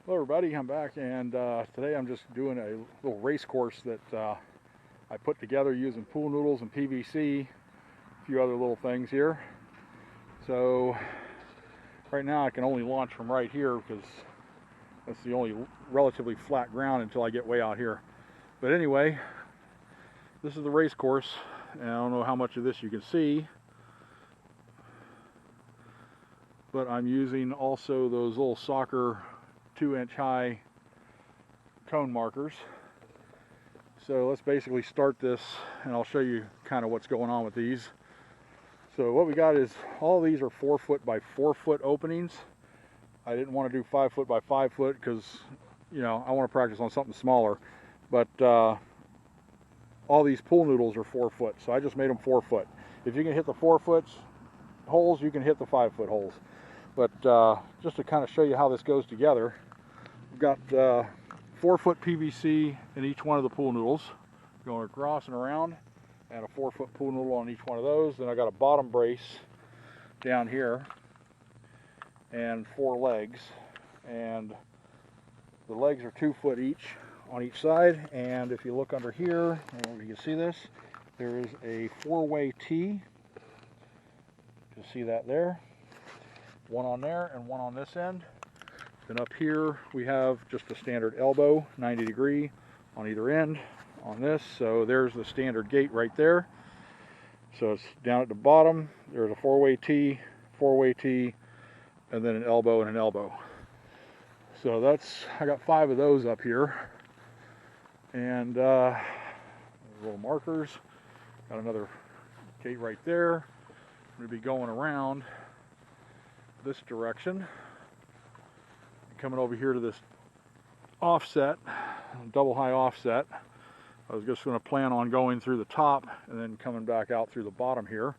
Hello everybody, I'm back, and today I'm just doing a little race course that I put together using pool noodles and PVC, a few other little things here. So right now I can only launch from right here because that's the only relatively flat ground until I get way out here. But anyway, this is the race course, and I don't know how much of this you can see, but I'm using also those little soccer 2-inch high cone markers. So let's basically start this, and I'll show you kind of what's going on with these. So what we got is all these are 4 foot by 4 foot openings. I didn't want to do 5 foot by 5 foot because, you know, I want to practice on something smaller. But all these pool noodles are 4 foot, so I just made them 4 foot. If you can hit the 4 foot holes, you can hit the 5 foot holes. But just to kind of show you how this goes together, we've got 4 foot PVC in each one of the pool noodles going across and around, and a 4 foot pool noodle on each one of those. Then I got a bottom brace down here and 4 legs, and the legs are 2 foot each on each side. And if you look under here, I don't know if you can see this, there is a 4-way T. You can see that there. One on there and one on this end. Then up here we have just a standard elbow, 90 degree on either end on this. So there's the standard gate right there. So it's down at the bottom, there's a 4-way T, 4-way T, and then an elbow and an elbow. So that's, I got 5 of those up here. And little markers. Got another gate right there. I'm going to be going around this direction, coming over here to this offset, double high offset. I was just going to plan on going through the top and then coming back out through the bottom here.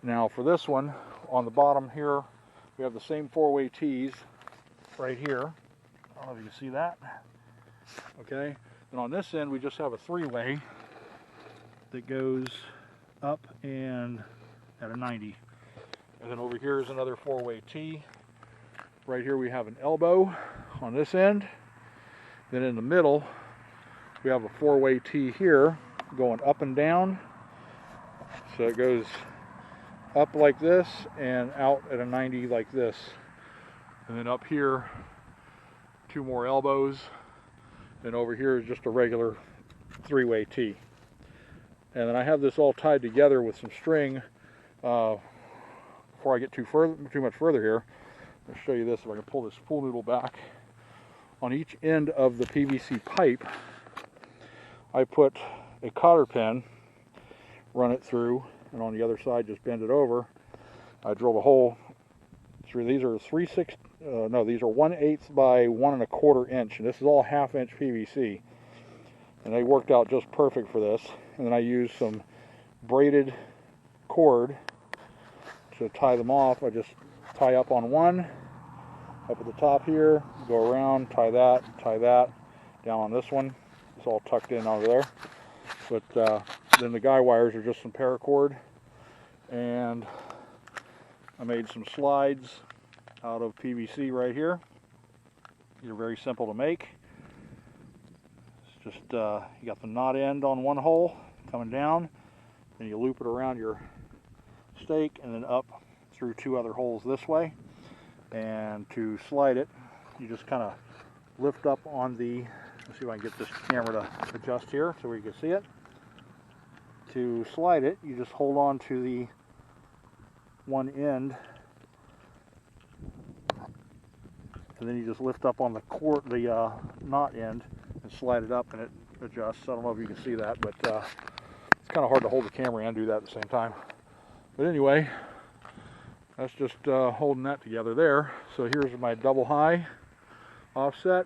Now for this one, on the bottom here, we have the same 4-way T's right here. I don't know if you can see that. Okay, and on this end we just have a 3-way that goes up and at a 90. And then over here is another 4-way T. Right here we have an elbow on this end. Then in the middle we have a 4-way T here going up and down. So it goes up like this and out at a 90 like this. And then up here 2 more elbows. And over here is just a regular 3-way T. And then I have this all tied together with some string. Before I get too much further here, I'll show you this. If I can pull this pool noodle back, on each end of the PVC pipe I put a cotter pin, run it through, and on the other side just bend it over. I drilled a hole through. These are 1/8 by 1 1/4 inch, and this is all 1/2 inch PVC, and they worked out just perfect for this. And then I used some braided cord to tie them off. I just tie up on one, up at the top here, go around, tie that, down on this one. It's all tucked in over there. But then the guy wires are just some paracord, and I made some slides out of PVC right here. These are very simple to make. It's just, you got the knot end on one hole coming down, and you loop it around your stake and then up through 2 other holes this way. And to slide it, you just kind of lift up on the, let's see if I can get this camera to adjust here so we can see it. To slide it, you just hold on to the one end, and then you just lift up on the cord, the knot end, and slide it up, and it adjusts. I don't know if you can see that, but it's kind of hard to hold the camera and do that at the same time. But anyway, that's just holding that together there. So here's my double high offset.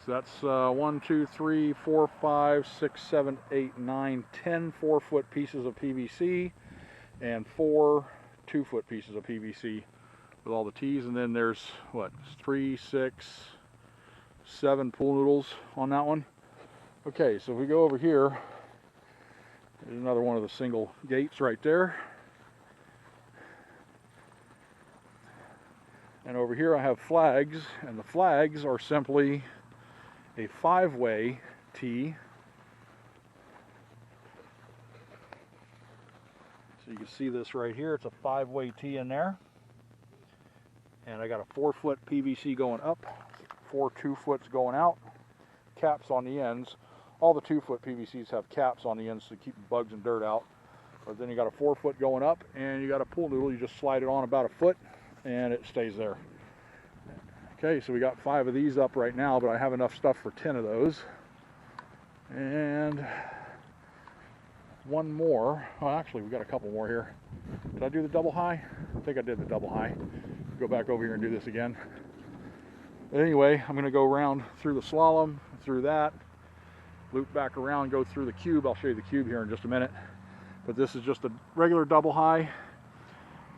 So that's 1, 2, 3, 4, 5, 6, 7, 8, 9, 10 4-foot pieces of PVC, and 4 2-foot pieces of PVC with all the T's. And then there's what, 3, 6, 7 pool noodles on that one. Okay, so if we go over here, there's another one of the single gates right there. And over here I have flags, and the flags are simply a 5-way T. So you can see this right here, it's a 5-way T in there. And I got a 4-foot PVC going up, 4 2-foots going out, caps on the ends. All the 2-foot PVCs have caps on the ends to keep bugs and dirt out. But then you got a 4-foot going up, and you got a pool noodle. You just slide it on about a foot, and it stays there. Okay, so we got 5 of these up right now, but I have enough stuff for 10 of those. And one more. Oh, actually, we got a couple more here. Did I do the double high? I think I did the double high. Go back over here and do this again. But anyway, I'm going to go around through the slalom, through that, loop back around, go through the cube. I'll show you the cube here in just a minute. But this is just a regular double high,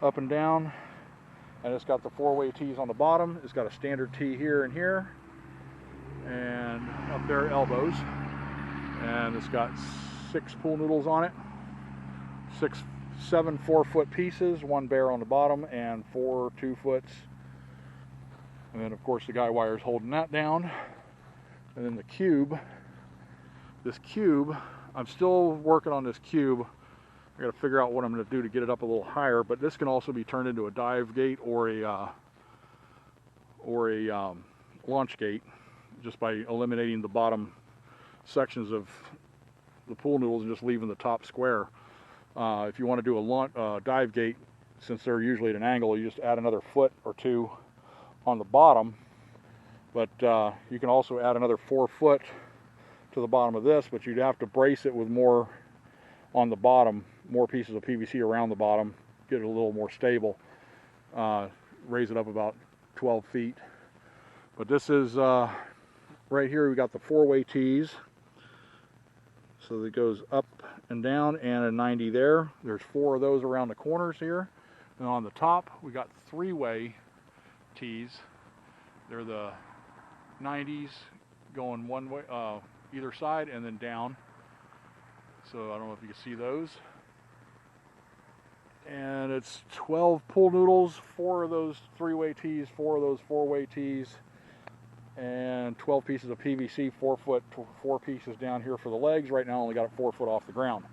up and down, and it's got the 4-way T's on the bottom. It's got a standard T here and here, and up there elbows, and it's got 6 pool noodles on it, 7 4-foot pieces, 1 bare on the bottom, and 4 2-foots, and then of course the guy wire is holding that down. And then the cube, this cube, I'm still working on this cube. I got to figure out what I'm going to do to get it up a little higher, but this can also be turned into a dive gate or a launch gate, just by eliminating the bottom sections of the pool noodles and just leaving the top square. If you want to do a dive gate, since they're usually at an angle, you just add another foot or 2 on the bottom, but you can also add another 4 foot to the bottom of this, but you'd have to brace it with more on the bottom, more pieces of PVC around the bottom, get it a little more stable, raise it up about 12 feet. But this is right here, we got the 4-way T's, so it goes up and down, and a 90 there. There's 4 of those around the corners here, and on the top we got 3-way T's. They're the 90s going one way, either side, and then down. So I don't know if you can see those. And it's 12 pool noodles, 4 of those 3-way T's, 4 of those 4-way T's, and 12 pieces of PVC, 4 pieces down here for the legs. Right now I only got it 4 foot off the ground.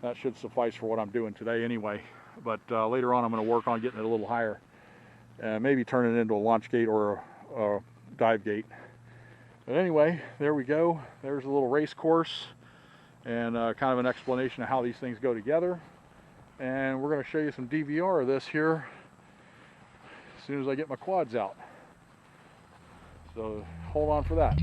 That should suffice for what I'm doing today anyway. But later on I'm going to work on getting it a little higher. Maybe turn it into a launch gate or a dive gate. But anyway, there we go. There's a little race course and kind of an explanation of how these things go together. And we're going to show you some DVR of this here as soon as I get my quads out. So hold on for that.